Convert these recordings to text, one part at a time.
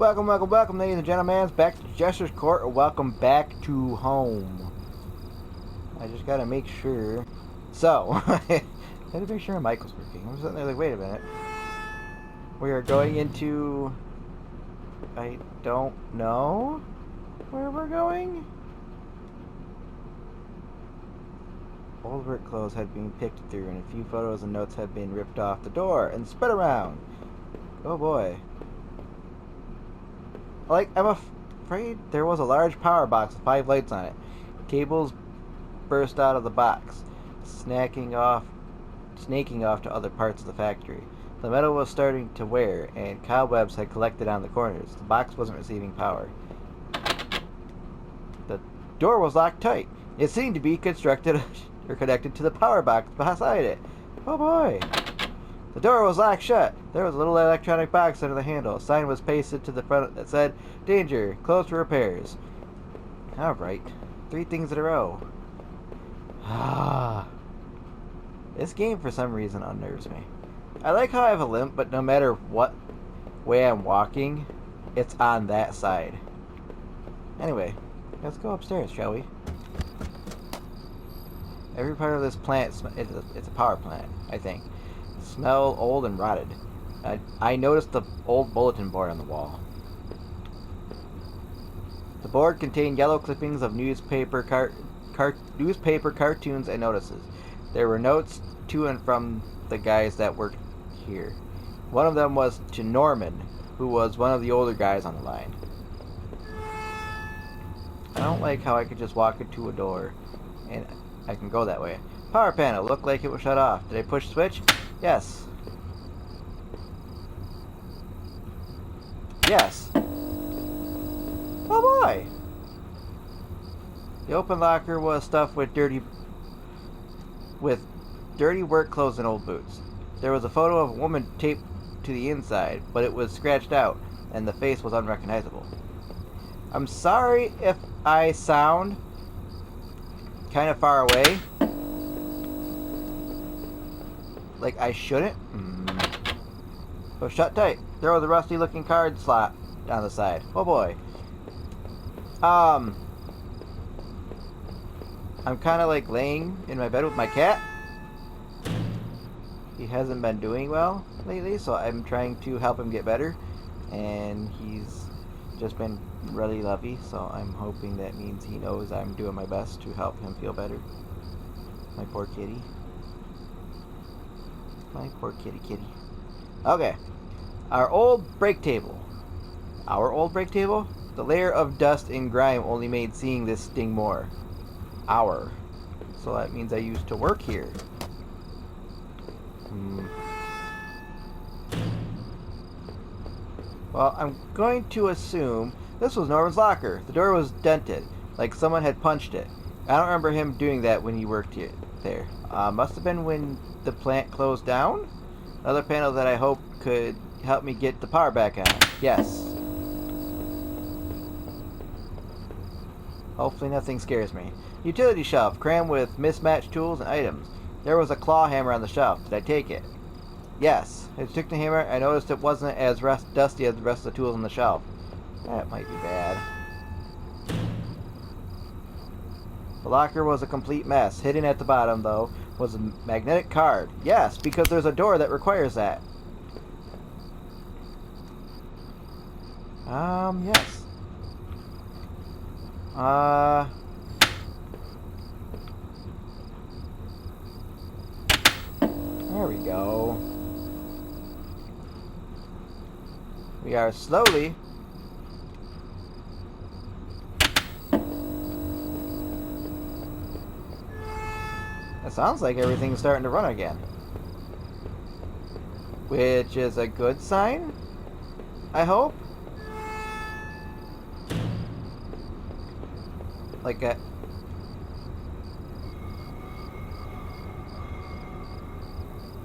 Welcome, ladies and gentlemen, back to Jester's Court, or welcome back to home. I just gotta make sure. So, I had to make sure my mic was working. I'm sitting there like, wait a minute. We are going into... I don't know where we're going? Old work clothes had been picked through, and a few photos and notes had been ripped off the door and spread around. Oh boy. I'm afraid there was a large power box with 5 lights on it. Cables burst out of the box, snaking off to other parts of the factory. The metal was starting to wear, and cobwebs had collected on the corners. The box wasn't receiving power. The door was locked tight. It seemed to be constructed or connected to the power box beside it. Oh boy! The door was locked shut. There was a little electronic box under the handle. A sign was pasted to the front that said, "Danger, closed for repairs." Alright. 3 things in a row. This game, for some reason, unnerves me. I like how I have a limp, but no matter what way I'm walking, it's on that side. Anyway, let's go upstairs, shall we? Every part of this plant, it's a power plant, I think. Smell old and rotted. I noticed the old bulletin board on the wall. The board contained yellow clippings of newspaper, cartoons, and notices. There were notes to and from the guys that worked here. One of them was to Norman, who was one of the older guys on the line. I don't like how I could just walk into a door and I can go that way. Power panel looked like it was shut off. Did I push the switch? Yes. Yes. Oh boy! The open locker was stuffed with dirty work clothes and old boots. There was a photo of a woman taped to the inside, but it was scratched out, and the face was unrecognizable. I'm sorry if I sound kind of far away. Like I shouldn't. So shut tight. There was a rusty looking card slot down the side. Oh boy. I'm kind of like laying in my bed with my cat. He hasn't been doing well lately, so I'm trying to help him get better. And he's just been really lovey, so I'm hoping that means he knows I'm doing my best to help him feel better. My poor kitty. My poor kitty. Okay. Our old break table. The layer of dust and grime only made seeing this sting more. So that means I used to work here. Well, I'm going to assume this was Norman's locker. The door was dented, like someone had punched it. I don't remember him doing that when he worked there. Must have been when the plant closed down? Another panel that I hope could help me get the power back on. Yes. Hopefully nothing scares me. Utility shelf, crammed with mismatched tools and items. There was a claw hammer on the shelf. Did I take it? Yes. I took the hammer. I noticed it wasn't as dusty as the rest of the tools on the shelf. That might be bad. The locker was a complete mess. Hidden at the bottom, though, was a magnetic card. Yes, because there's a door that requires that. Yes. There we go. We are slowly... It sounds like everything's starting to run again. Which is a good sign, I hope.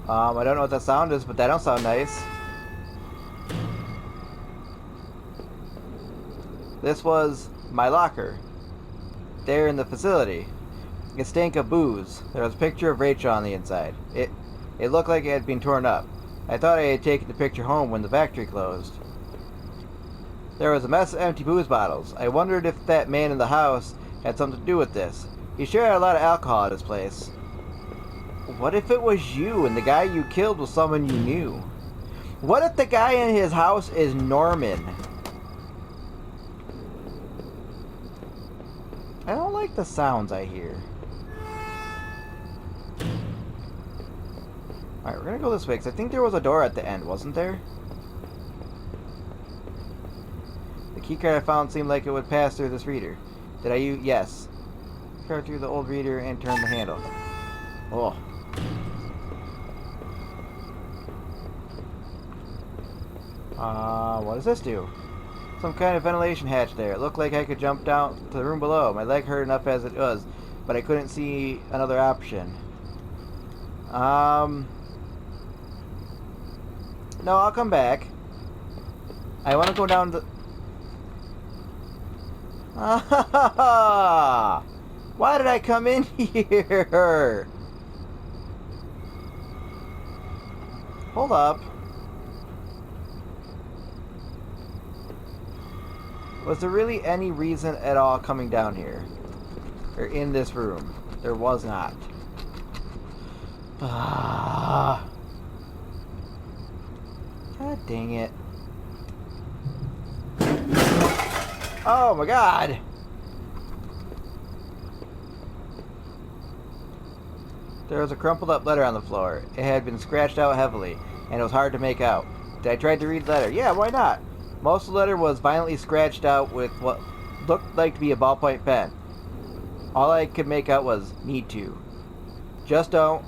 I don't know what that sound is, but that don't sound nice. This was my locker. There in the facility. It stank of booze. There was a picture of Rachel on the inside. It looked like it had been torn up. I thought I had taken the picture home when the factory closed. There was a mess of empty booze bottles. I wondered if that man in the house had something to do with this. He sure had a lot of alcohol at his place. What if it was you and the guy you killed was someone you knew? What if the guy in his house is Norman? I don't like the sounds I hear. Alright, we're gonna go this way, because I think there was a door at the end, wasn't there? The keycard I found seemed like it would pass through this reader. Did I use... Yes. Card through the old reader and turn the handle. Oh. What does this do? Some kind of ventilation hatch there. It looked like I could jump down to the room below. My leg hurt enough as it was, but I couldn't see another option. No, I'll come back. I want to go down the... Why did I come in here? Hold up. Was there really any reason at all coming down here? Or in this room? There was not. God dang it. Oh my god! There was a crumpled up letter on the floor. It had been scratched out heavily, and it was hard to make out. Did I try to read the letter? Yeah, why not? Most of the letter was violently scratched out with what looked like to be a ballpoint pen. All I could make out was, need to. Just don't.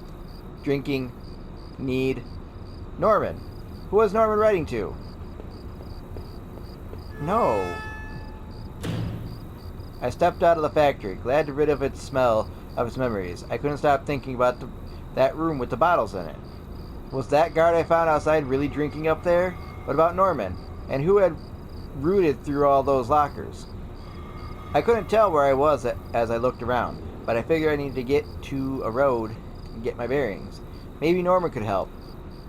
Drinking. Need. Norman. Who was Norman writing to? No. I stepped out of the factory, glad to rid of its smell of its memories. I couldn't stop thinking about that room with the bottles in it. Was that guard I found outside really drinking up there? What about Norman? And who had rooted through all those lockers? I couldn't tell where I was as I looked around, but I figured I needed to get to a road and get my bearings. Maybe Norman could help.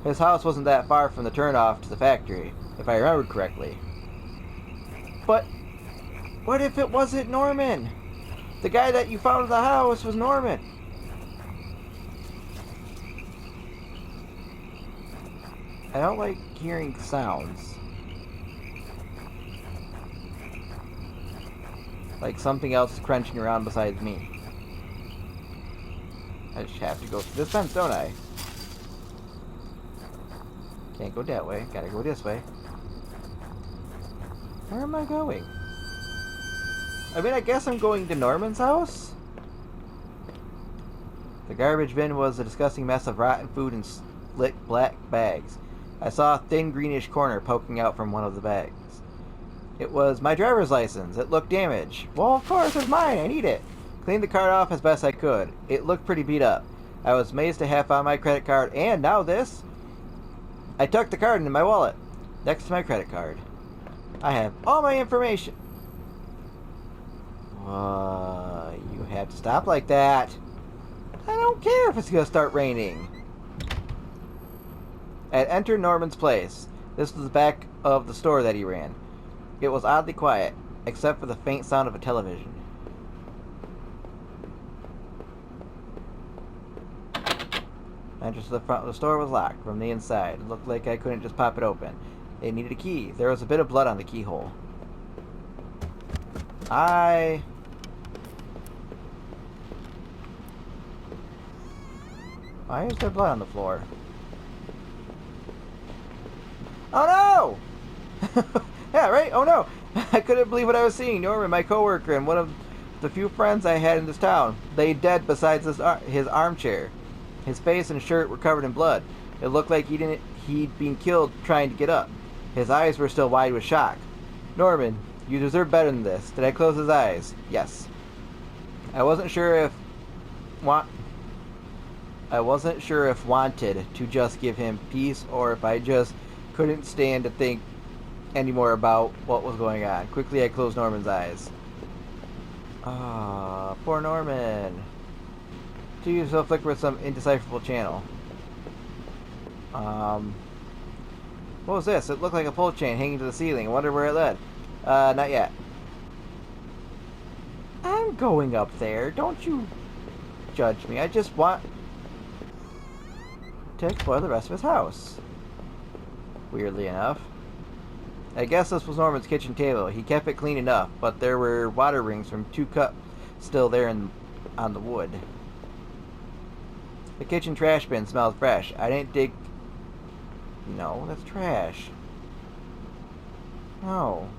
His house wasn't that far from the turnoff to the factory, if I remembered correctly. But what if it wasn't Norman? The guy that you found in the house was Norman. I don't like hearing sounds. Like something else is crunching around besides me. I just have to go through this fence, don't I? Can't go that way. Gotta go this way. Where am I going? I mean, I guess I'm going to Norman's house? The garbage bin was a disgusting mess of rotten food in slick black bags. I saw a thin greenish corner poking out from one of the bags. It was my driver's license. It looked damaged. Well, of course, it's mine. I need it. Cleaned the card off as best I could. It looked pretty beat up. I was amazed to have found my credit card, and now this. I tucked the card into my wallet, next to my credit card. I have all my information. You have to stop like that. I don't care if it's going to start raining. I had entered Norman's place. This was the back of the store that he ran. It was oddly quiet, except for the faint sound of a television. Entrance to the front of the store was locked from the inside. It looked like I couldn't just pop it open. It needed a key. There was a bit of blood on the keyhole. Why is there blood on the floor? Oh no! Yeah, right? Oh no! I couldn't believe what I was seeing. Norman, my coworker, and one of the few friends I had in this town, lay dead beside his armchair. His face and shirt were covered in blood. It looked like he'd been killed trying to get up. His eyes were still wide with shock. Norman, you deserve better than this. Did I close his eyes? Yes. I wasn't sure if wanted to just give him peace, or if I just couldn't stand to think anymore about what was going on. Quickly, I closed Norman's eyes. Ah, poor Norman. To use a flicker with some indecipherable channel. What was this? It looked like a pull chain hanging to the ceiling. I wonder where it led. Not yet. I'm going up there. Don't you judge me. I just want to explore the rest of his house. Weirdly enough. I guess this was Norman's kitchen table. He kept it clean enough, but there were water rings from 2 cups still there on the wood. The kitchen trash bin smells fresh. I didn't dig... No, that's trash. No.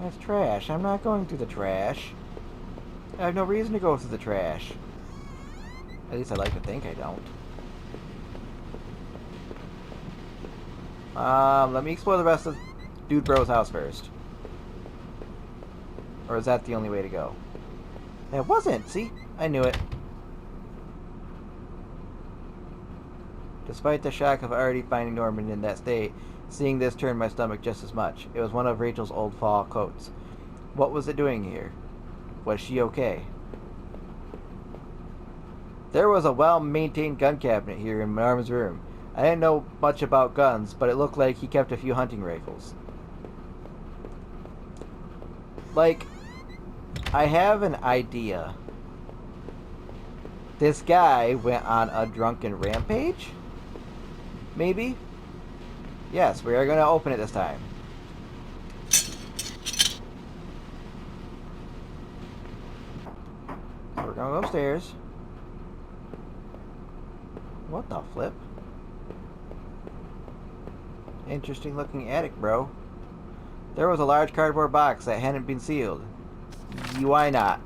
That's trash. I'm not going through the trash. I have no reason to go through the trash. At least I like to think I don't. Let me explore the rest of Dude Bro's house first. Or is that the only way to go? It wasn't! See? I knew it. Despite the shock of already finding Norman in that state, seeing this turned my stomach just as much. It was one of Rachel's old fall coats. What was it doing here? Was she okay? There was a well-maintained gun cabinet here in Norman's room. I didn't know much about guns, but it looked like he kept a few hunting rifles. Like, I have an idea. This guy went on a drunken rampage? Maybe? Yes, we are going to open it this time. So we're going to go upstairs. What the flip? Interesting looking attic, bro. There was a large cardboard box that hadn't been sealed. Why not?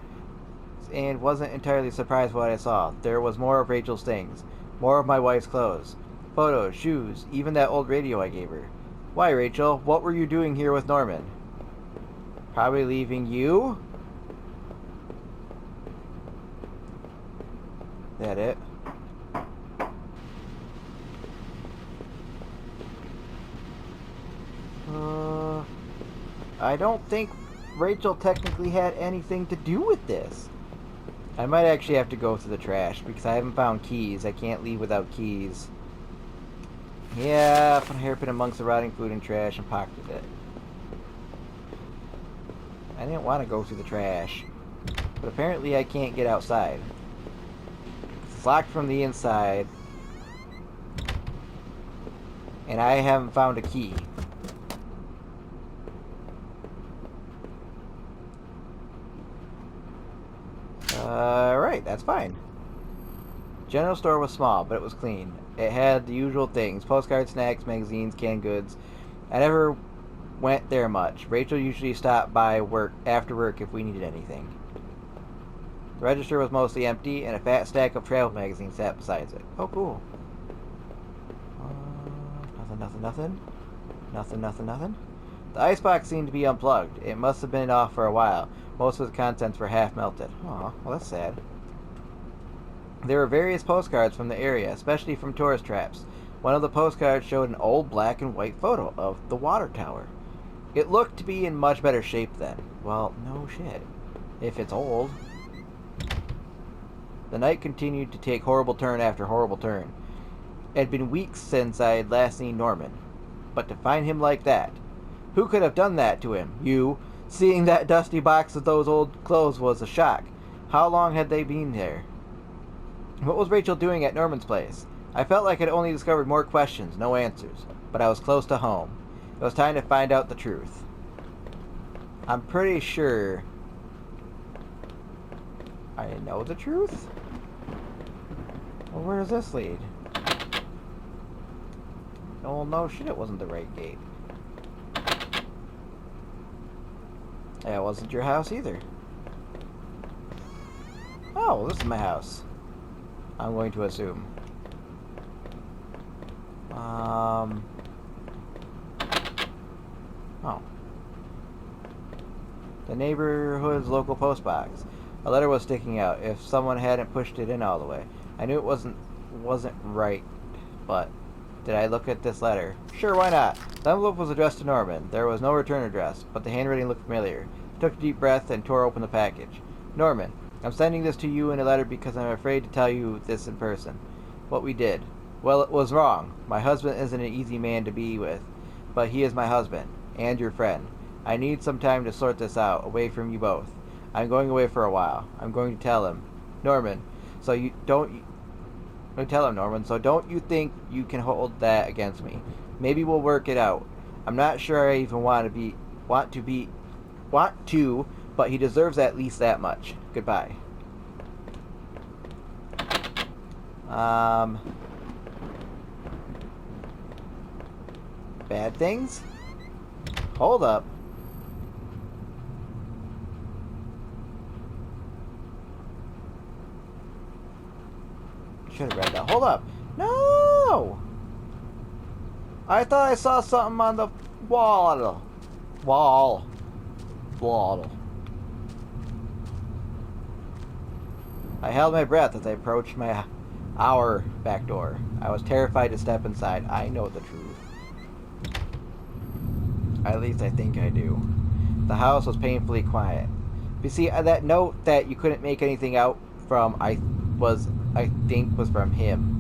And wasn't entirely surprised by what I saw. There was more of Rachel's things. More of my wife's clothes. Photos, shoes, even that old radio I gave her. Why, Rachel? What were you doing here with Norman? Probably leaving you? That it? I don't think Rachel technically had anything to do with this. I might actually have to go through the trash because I haven't found keys. I can't leave without keys. Yeah, I found a hairpin amongst the rotting food and trash and pocketed it. I didn't want to go through the trash. But apparently I can't get outside. It's locked from the inside. And I haven't found a key. Right, that's fine. General store was small, but it was clean. It had the usual things: postcards, snacks, magazines, canned goods. I never went there much. Rachel usually stopped by after work if we needed anything. The register was mostly empty, and a fat stack of travel magazines sat beside it. Oh, cool. Nothing. Nothing. The icebox seemed to be unplugged. It must have been off for a while. Most of its contents were half melted. Aw, well that's sad. There were various postcards from the area, especially from tourist traps. One of the postcards showed an old black and white photo of the water tower. It looked to be in much better shape then. Well, no shit. If it's old. The night continued to take horrible turn after horrible turn. It had been weeks since I had last seen Norman. But to find him like that. Who could have done that to him? You. Seeing that dusty box of those old clothes was a shock. How long had they been there? What was Rachel doing at Norman's place? I felt like I'd only discovered more questions, no answers. But I was close to home. It was time to find out the truth. I'm pretty sure I know the truth? Well, where does this lead? Oh, no shit, it wasn't the right gate. Yeah, it wasn't your house either. Oh, this is my house. I'm going to assume. Oh. The neighborhood's local post box. A letter was sticking out. If someone hadn't pushed it in all the way. I knew it wasn't right, but did I look at this letter? Sure, why not? The envelope was addressed to Norman. There was no return address, but the handwriting looked familiar. I took a deep breath and tore open the package. Norman, I'm sending this to you in a letter because I'm afraid to tell you this in person. What we did. Well, it was wrong. My husband isn't an easy man to be with, but he is my husband. and your friend. I need some time to sort this out, away from you both. I'm going away for a while. I'm going to tell him. Norman, so you don't... tell him, Norman, so don't you think you can hold that against me. Maybe we'll work it out. I'm not sure I even want to, but he deserves at least that much. Goodbye. Bad things? Hold up. Should have read that. Hold up. No! I thought I saw something on the wall. Wall. I held my breath as I approached our back door. I was terrified to step inside. I know the truth. At least I think I do. The house was painfully quiet. You see, that note that you couldn't make anything out from, I think was from him.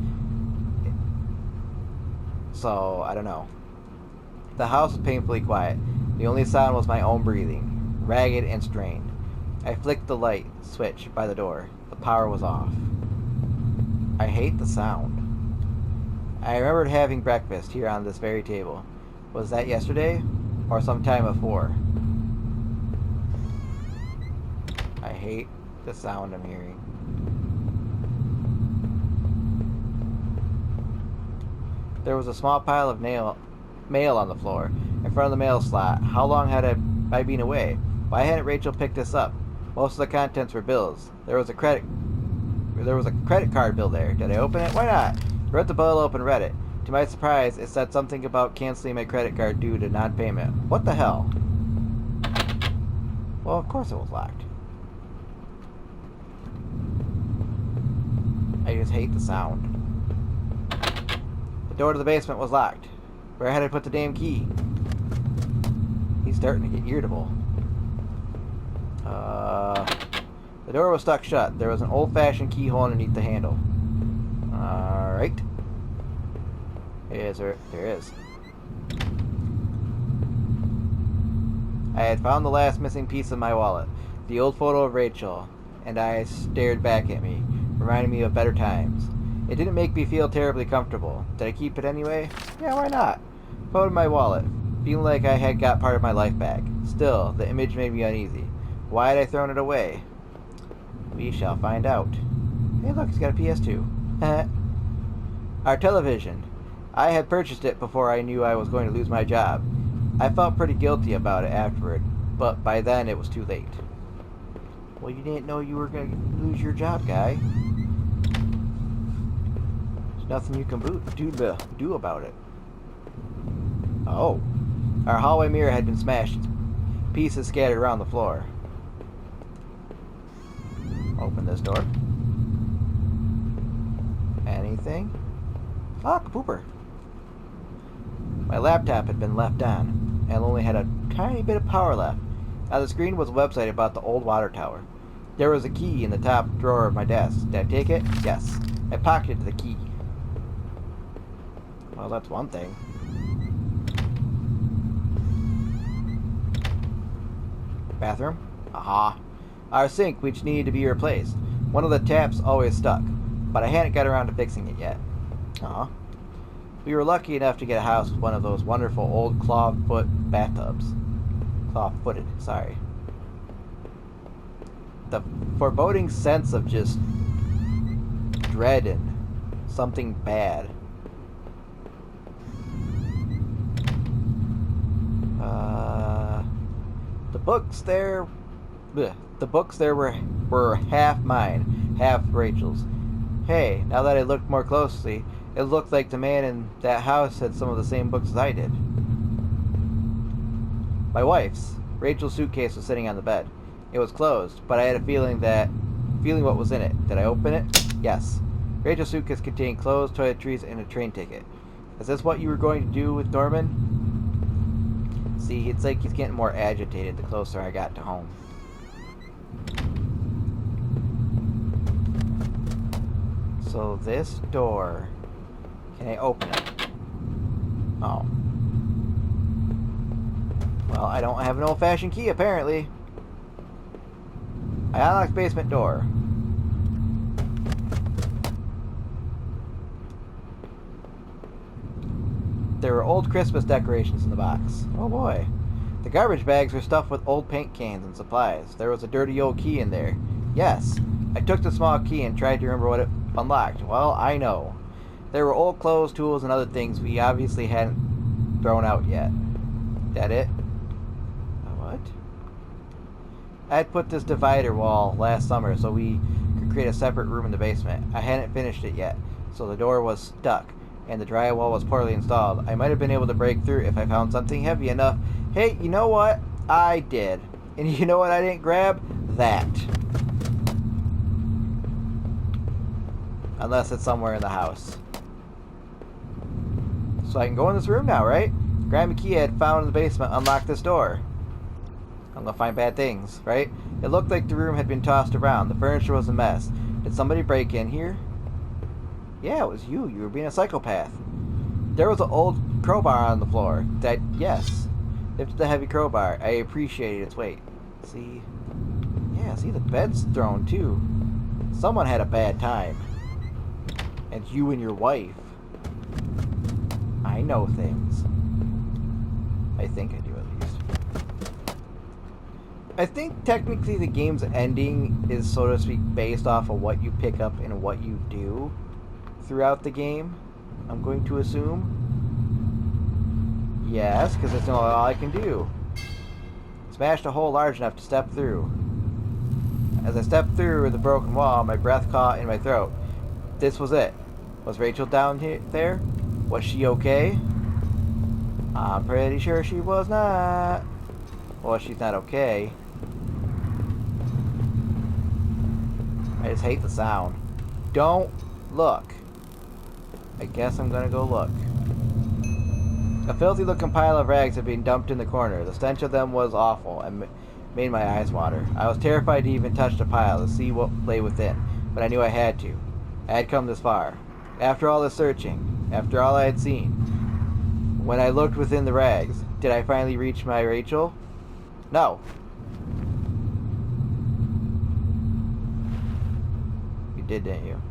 So, I don't know. The house was painfully quiet. The only sound was my own breathing, ragged and strained. I flicked the light switch by the door. The power was off. I hate the sound. I remembered having breakfast here on this very table. Was that yesterday? Or some time before? I hate the sound I'm hearing. There was a small pile of mail on the floor, in front of the mail slot. How long had I been away? Why hadn't Rachel picked this up? Most of the contents were bills. There was a credit card bill there. Did I open it? Why not? I ripped the bill open and read it. To my surprise, it said something about canceling my credit card due to non-payment. What the hell? Well, of course it was locked. I just hate the sound. The door to the basement was locked. Where had I put the damn key? He's starting to get irritable. The door was stuck shut. There was an old-fashioned keyhole underneath the handle. Alright. There is. I had found the last missing piece of my wallet. The old photo of Rachel and I stared back at me, reminding me of better times. It didn't make me feel terribly comfortable. Did I keep it anyway? Yeah, why not? Photo my wallet, feeling like I had got part of my life back. Still, the image made me uneasy. Why had I thrown it away? We shall find out. Hey look, it's got a PS2. Our television. I had purchased it before I knew I was going to lose my job. I felt pretty guilty about it afterward, but by then it was too late. Well, you didn't know you were going to lose your job, guy. There's nothing you can do about it. Oh. Our hallway mirror had been smashed. Pieces scattered around the floor. Open this door. Anything? Ah, pooper. My laptop had been left on, and only had a tiny bit of power left. On the screen was a website about the old water tower. There was a key in the top drawer of my desk. Did I take it? Yes. I pocketed the key. Well, that's one thing. Bathroom? Aha. Our sink, which needed to be replaced. One of the taps always stuck, but I hadn't got around to fixing it yet. Aw. We were lucky enough to get a house with one of those wonderful old claw-foot bathtubs. Claw-footed, sorry. The foreboding sense of just dread and something bad. The books there were half mine, half Rachel's. Hey, now that I looked more closely, it looked like the man in that house had some of the same books as I did. My wife's. Rachel's suitcase was sitting on the bed. It was closed, but I had a feeling what was in it. Did I open it? Yes. Rachel's suitcase contained clothes, toiletries, and a train ticket. Is this what you were going to do with Norman? See, it's like he's getting more agitated the closer I got to home. So this door, can I open it? Oh. Well, I don't have an old-fashioned key, apparently. I unlocked the basement door. There were old Christmas decorations in the box. Oh boy. The garbage bags were stuffed with old paint cans and supplies. There was a dirty old key in there. Yes, I took the small key and tried to remember what it unlocked. Well, I know. There were old clothes, tools, and other things we obviously hadn't thrown out yet. That it? What? I had put this divider wall last summer so we could create a separate room in the basement. I hadn't finished it yet, so the door was stuck, and the drywall was poorly installed. I might have been able to break through if I found something heavy enough. Hey, you know what? I did. And you know what I didn't grab? That. Unless it's somewhere in the house. So I can go in this room now, right? Grab a key I had found in the basement, unlock this door. I'm gonna find bad things, right? It looked like the room had been tossed around. The furniture was a mess. Did somebody break in here? Yeah, it was you. You were being a psychopath. There was an old crowbar on the floor. Yes. Lifted the heavy crowbar. I appreciated its weight. See? Yeah, see, the bed's thrown, too. Someone had a bad time. And you and your wife. I know things. I think I do, at least. I think technically the game's ending is, so to speak, based off of what you pick up and what you do throughout the game. I'm going to assume. Yes, because that's not all I can do. Smashed a hole large enough to step through. As I stepped through the broken wall, my breath caught in my throat. This was it. Was Rachel down there? Was she okay? I'm pretty sure she was not. Well, she's not okay. I just hate the sound. Don't look. I guess I'm gonna go look. A filthy-looking pile of rags had been dumped in the corner. The stench of them was awful and made my eyes water. I was terrified to even touch the pile to see what lay within, but I knew I had to. I had come this far. After all this searching, after all I had seen, when I looked within the rags, did I finally reach my Rachel? No. You did, didn't you?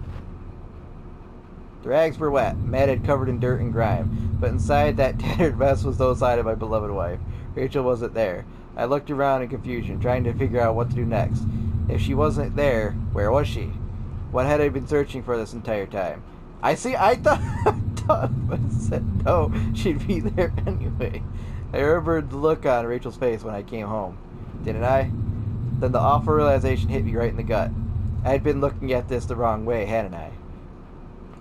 The rags were wet, matted, covered in dirt and grime, but inside that tattered mess was no sign of my beloved wife. Rachel wasn't there. I looked around in confusion, trying to figure out what to do next. If she wasn't there, where was she? What had I been searching for this entire time? I thought I said no, she'd be there anyway. I remembered the look on Rachel's face when I came home. Didn't I? Then the awful realization hit me right in the gut. I had been looking at this the wrong way, hadn't I?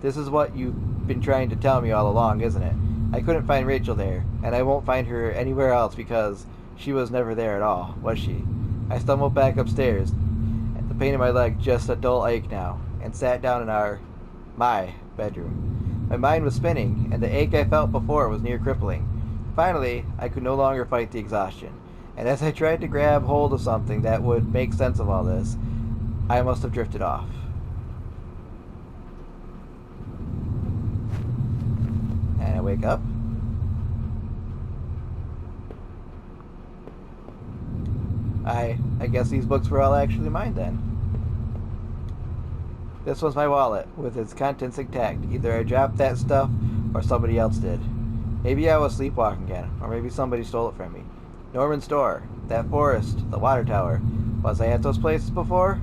This is what you've been trying to tell me all along, isn't it? I couldn't find Rachel there, and I won't find her anywhere else because she was never there at all, was she? I stumbled back upstairs, and the pain in my leg just a dull ache now, and sat down in my bedroom. My mind was spinning, and the ache I felt before was near crippling. Finally, I could no longer fight the exhaustion, and as I tried to grab hold of something that would make sense of all this, I must have drifted off. And I wake up. I guess these books were all actually mine then. This was my wallet, with its contents intact. Either I dropped that stuff, or somebody else did. Maybe I was sleepwalking again, or maybe somebody stole it from me. Norman's store, that forest, the water tower. Was I at those places before?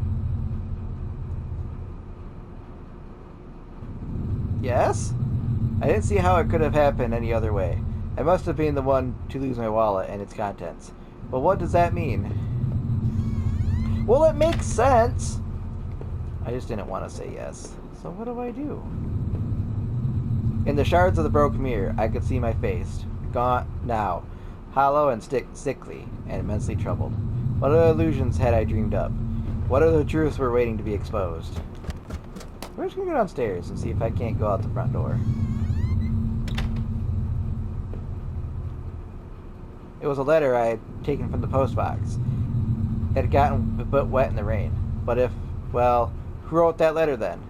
Yes? I didn't see how it could have happened any other way. I must have been the one to lose my wallet and its contents. But what does that mean? Well, it makes sense! I just didn't want to say yes. So what do I do? In the shards of the broken mirror, I could see my face. Gaunt now. Hollow and sickly, and immensely troubled. What other illusions had I dreamed up? What other truths were waiting to be exposed? We're just going to go downstairs and see if I can't go out the front door. It was a letter I had taken from the post box. It had gotten a bit wet in the rain. But who wrote that letter then?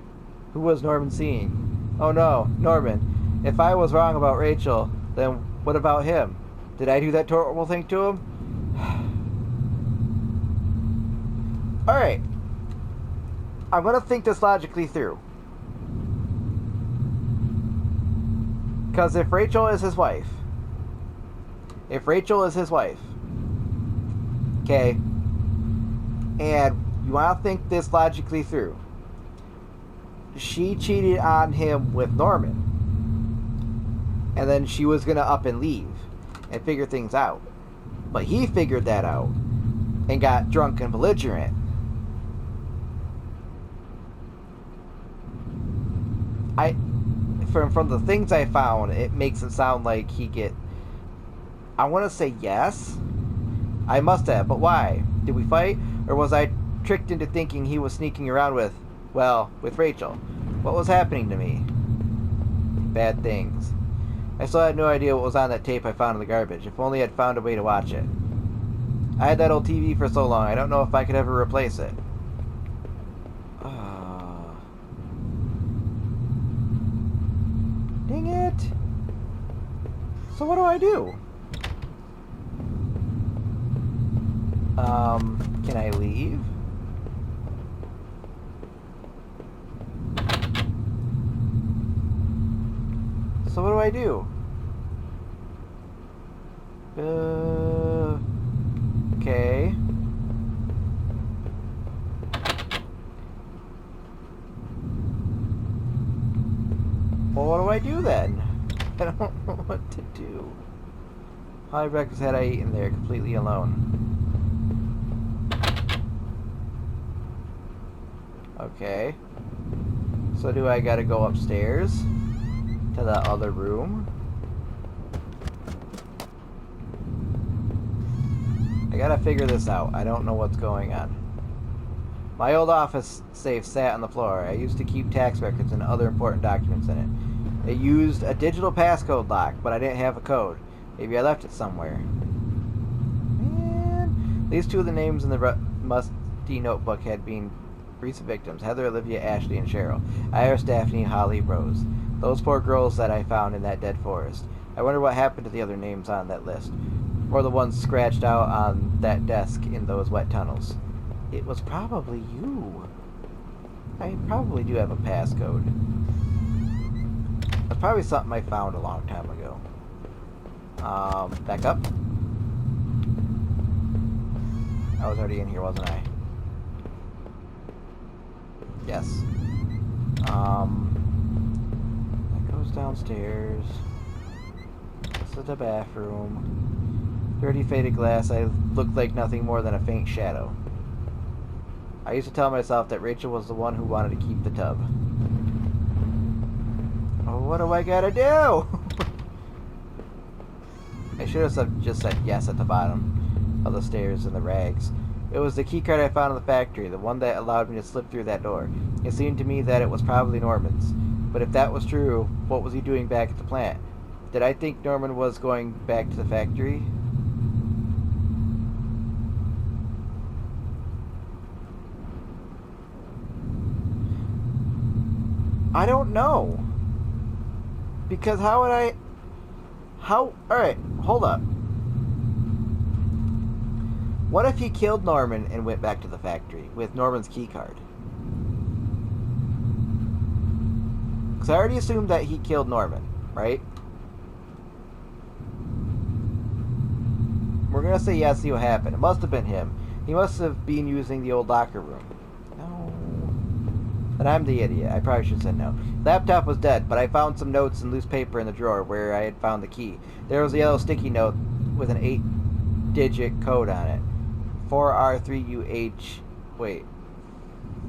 Who was Norman seeing? Oh no, Norman. If I was wrong about Rachel, then what about him? Did I do that horrible thing to him? Alright. I'm gonna think this logically through. Because if Rachel is his wife, okay, and you want to think this logically through, she cheated on him with Norman, and then she was going to up and leave and figure things out. But he figured that out and got drunk and belligerent. From the things I found, it makes it sound like I want to say yes. I must have, but why? Did we fight? Or was I tricked into thinking he was sneaking around with Rachel? What was happening to me? Bad things. I still had no idea what was on that tape I found in the garbage. If only I'd found a way to watch it. I had that old TV for so long, I don't know if I could ever replace it. Dang it! So what do I do? Can I leave? So what do I do? Okay. Well, what do I do then? I don't know what to do. How many breakfast had I eaten there completely alone? Okay. So do I gotta go upstairs to the other room? I gotta figure this out. I don't know what's going on. My old office safe sat on the floor. I used to keep tax records and other important documents in it. It used a digital passcode lock, but I didn't have a code. Maybe I left it somewhere. Man. These two of the names in the musty notebook had been recent victims: Heather, Olivia, Ashley, and Cheryl. Iris, Daphne, Holly, Rose. Those poor girls that I found in that dead forest. I wonder what happened to the other names on that list. Or the ones scratched out on that desk in those wet tunnels. It was probably you. I probably do have a passcode. That's probably something I found a long time ago. Back up. I was already in here, wasn't I? Yes. That goes downstairs. This is the bathroom. Dirty faded glass. I looked like nothing more than a faint shadow. I used to tell myself that Rachel was the one who wanted to keep the tub. Oh, what do I gotta do? I should have just said yes at the bottom of the stairs and the rags. It was the keycard I found in the factory, the one that allowed me to slip through that door. It seemed to me that it was probably Norman's. But if that was true, what was he doing back at the plant? Did I think Norman was going back to the factory? I don't know. Because how would I... Alright, hold up. What if he killed Norman and went back to the factory with Norman's keycard? Because I already assumed that he killed Norman, right? We're going to say yes, see what happened. It must have been him. He must have been using the old locker room. No. Then I'm the idiot. I probably should have said no. Laptop was dead, but I found some notes and loose paper in the drawer where I had found the key. There was a yellow sticky note with an 8-digit code on it. 4R3UH... Wait.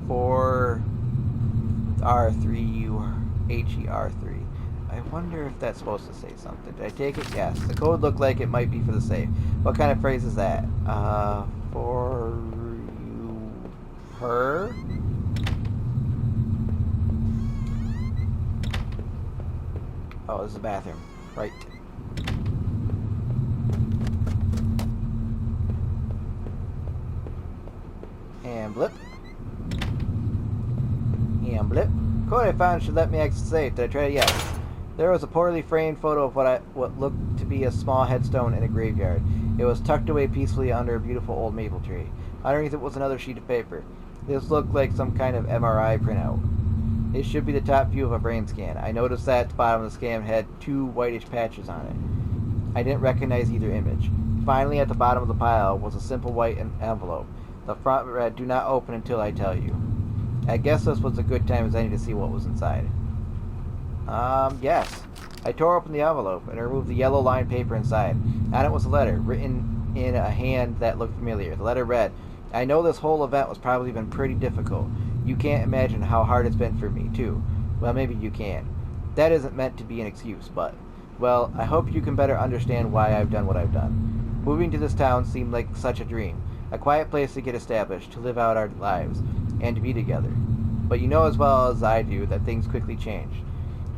4R3UHER3. I wonder if that's supposed to say something. Did I take it? Yes. The code looked like it might be for the safe. What kind of phrase is that? For you... Her? Oh, this is the bathroom. Right. And blip. And blip. Code I found should let me exit safe. Did I try it? Yes. There was a poorly framed photo of what looked to be be a small headstone in a graveyard. It was tucked away peacefully under a beautiful old maple tree. Underneath it was another sheet of paper. This looked like some kind of MRI printout. It should be the top view of a brain scan. I noticed that the bottom of the scan had two whitish patches on it. I didn't recognize either image. Finally, at the bottom of the pile was a simple white envelope. The front read, "Do not open until I tell you." I guess this was a good time as any to see what was inside. Yes. I tore open the envelope and removed the yellow lined paper inside. On it was a letter, written in a hand that looked familiar. The letter read, "I know this whole event was probably been pretty difficult. You can't imagine how hard it's been for me, too. Well, maybe you can. That isn't meant to be an excuse, but, well, I hope you can better understand why I've done what I've done. Moving to this town seemed like such a dream. A quiet place to get established, to live out our lives, and to be together. But you know as well as I do that things quickly change.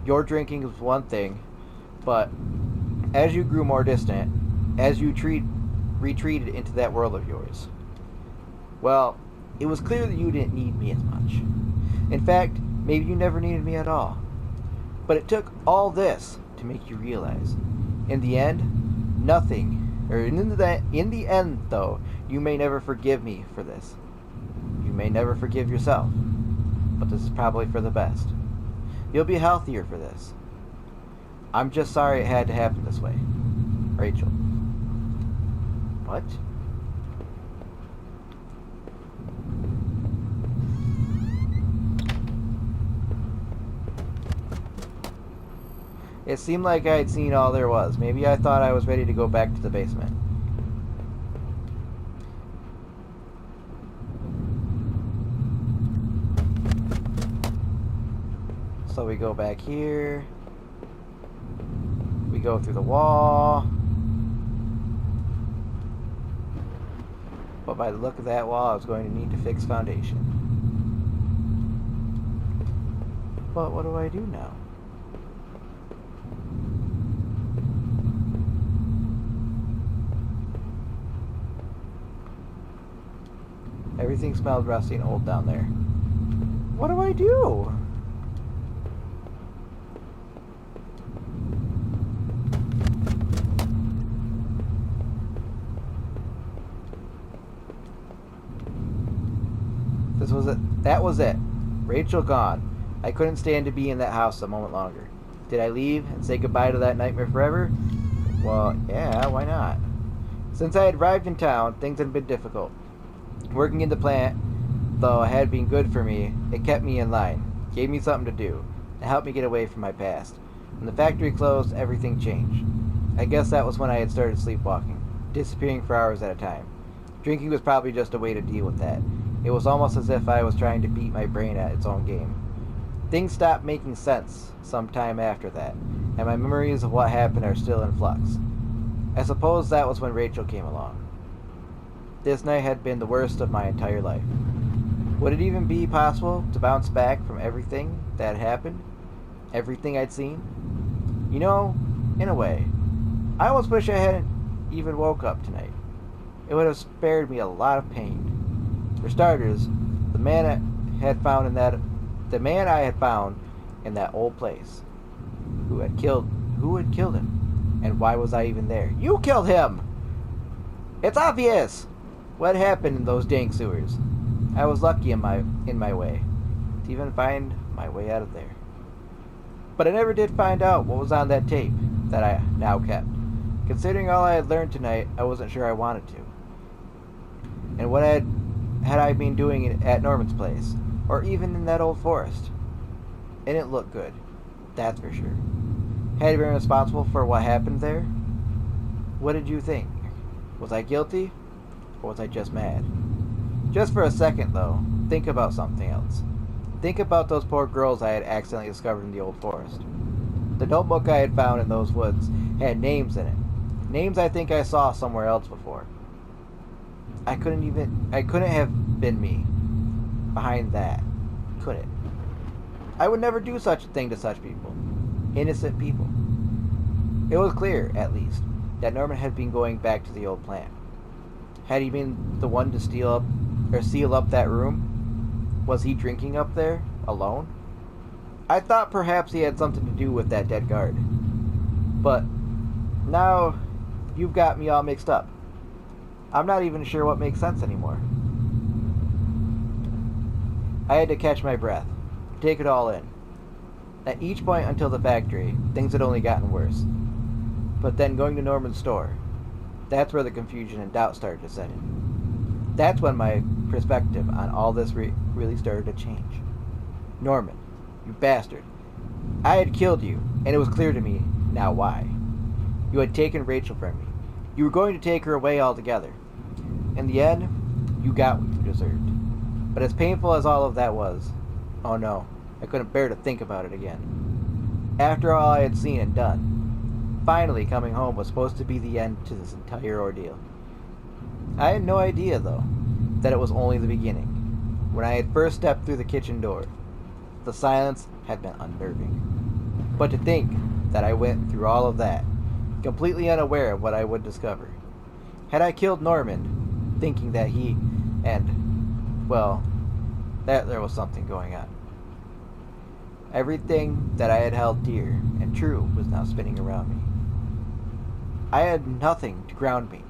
Your drinking was one thing, but as you grew more distant, as you retreated into that world of yours, well, it was clear that you didn't need me as much. In fact, maybe you never needed me at all. But it took all this to make you realize. In the end, in the end, though, you may never forgive me for this. You may never forgive yourself. But this is probably for the best. You'll be healthier for this. I'm just sorry it had to happen this way. Rachel." What? It seemed like I had seen all there was. Maybe I thought I was ready to go back to the basement. So we go back here. We go through the wall. But by the look of that wall, I was going to need to fix foundation. But what do I do now? Everything smelled rusty and old down there. What do I do? That was it. Rachel gone. I couldn't stand to be in that house a moment longer. Did I leave and say goodbye to that nightmare forever? Well, yeah, why not? Since I had arrived in town, things had been difficult. Working in the plant, though it had been good for me, it kept me in line, gave me something to do, and helped me get away from my past. When the factory closed, everything changed. I guess that was when I had started sleepwalking, disappearing for hours at a time. Drinking was probably just a way to deal with that. It was almost as if I was trying to beat my brain at its own game. Things stopped making sense some time after that, and my memories of what happened are still in flux. I suppose that was when Rachel came along. This night had been the worst of my entire life. Would it even be possible to bounce back from everything that had happened? Everything I'd seen? You know, in a way, I almost wish I hadn't even woke up tonight. It would have spared me a lot of pain. For starters, the man I had found in that old place. Who had killed him? And why was I even there? You killed him! It's obvious! What happened in those dang sewers? I was lucky in my way to even find my way out of there. But I never did find out what was on that tape that I now kept. Considering all I had learned tonight, I wasn't sure I wanted to. And what had I been doing at Norman's place, or even in that old forest? It didn't look good, that's for sure. Had I been responsible for what happened there? What did you think? Was I guilty? Or was I just mad? Just for a second, though, think about something else. Think about those poor girls I had accidentally discovered in the old forest. The notebook I had found in those woods had names in it. Names I think I saw somewhere else before. I couldn't have been me behind that, could it? I would never do such a thing to such people. Innocent people. It was clear, at least, that Norman had been going back to the old plant. Had he been the one to seal up that room? Was he drinking up there, alone? I thought perhaps he had something to do with that dead guard. But Now, you've got me all mixed up. I'm not even sure what makes sense anymore. I had to catch my breath, take it all in. At each point until the factory, things had only gotten worse. But then going to Norman's store, that's where the confusion and doubt started to set in. That's when my perspective on all this really started to change. Norman, you bastard. I had killed you, and it was clear to me now why. You had taken Rachel from me. You were going to take her away altogether. In the end, you got what you deserved. But as painful as all of that was, oh no, I couldn't bear to think about it again. After all I had seen and done, finally coming home was supposed to be the end to this entire ordeal. I had no idea, though, that it was only the beginning. When I had first stepped through the kitchen door, the silence had been unnerving. But to think that I went through all of that, completely unaware of what I would discover. Had I killed Norman, thinking that he and, well, that there was something going on. Everything that I had held dear and true was now spinning around me. I had nothing to ground me,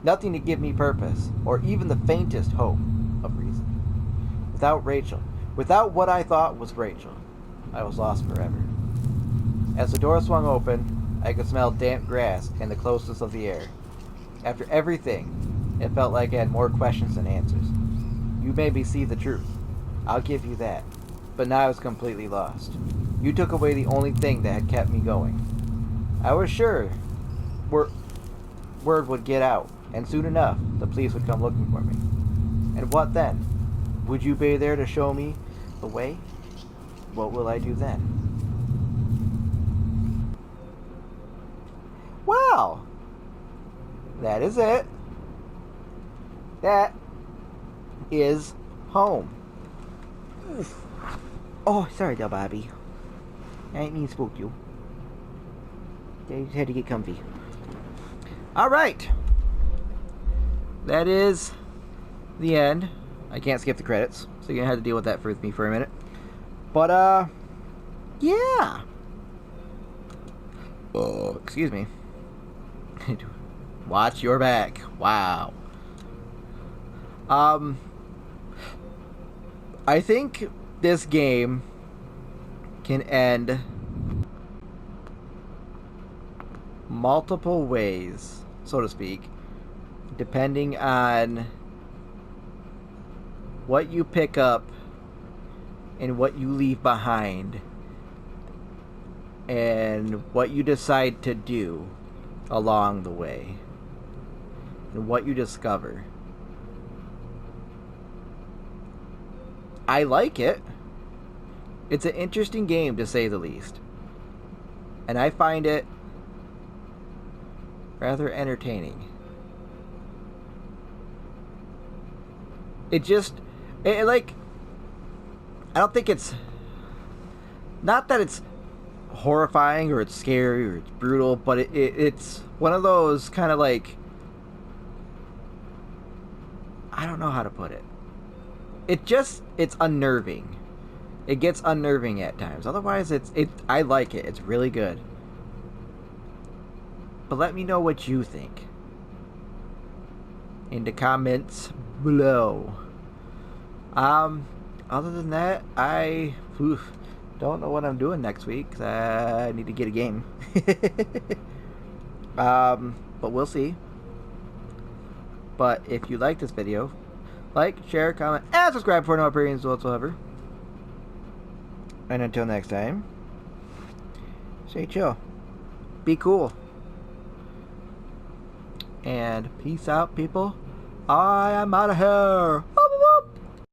nothing to give me purpose, or even the faintest hope of reason. Without Rachel, without what I thought was Rachel, I was lost forever. As the door swung open, I could smell damp grass and the closeness of the air. After everything, it felt like I had more questions than answers. You made me see the truth. I'll give you that. But now I was completely lost. You took away the only thing that had kept me going. I was sure word would get out, and soon enough, the police would come looking for me. And what then? Would you be there to show me the way? What will I do then? Well, that is it. That is home. Oh, sorry, Del Bobby. I didn't mean to spook you. I just had to get comfy. Alright. That is the end. I can't skip the credits, so you're gonna have to deal with that with me for a minute. But, yeah. Oh, excuse me. Watch your back. Wow. I think this game can end multiple ways, so to speak, depending on what you pick up and what you leave behind and what you decide to do along the way and what you discover. I like it. It's an interesting game, to say the least. And I find it rather entertaining. I don't think it's... Not that it's horrifying or it's scary or it's brutal, but it's one of those kind of like... I don't know how to put it. It's unnerving. It gets unnerving at times. Otherwise, I like it. It's really good. But let me know what you think in the comments below. Other than that, I don't know what I'm doing next week, 'cause I need to get a game. But we'll see. But if you like this video, like, share, comment, and subscribe for no opinions whatsoever. And until next time, stay chill. Be cool. And peace out, people. I am out of here.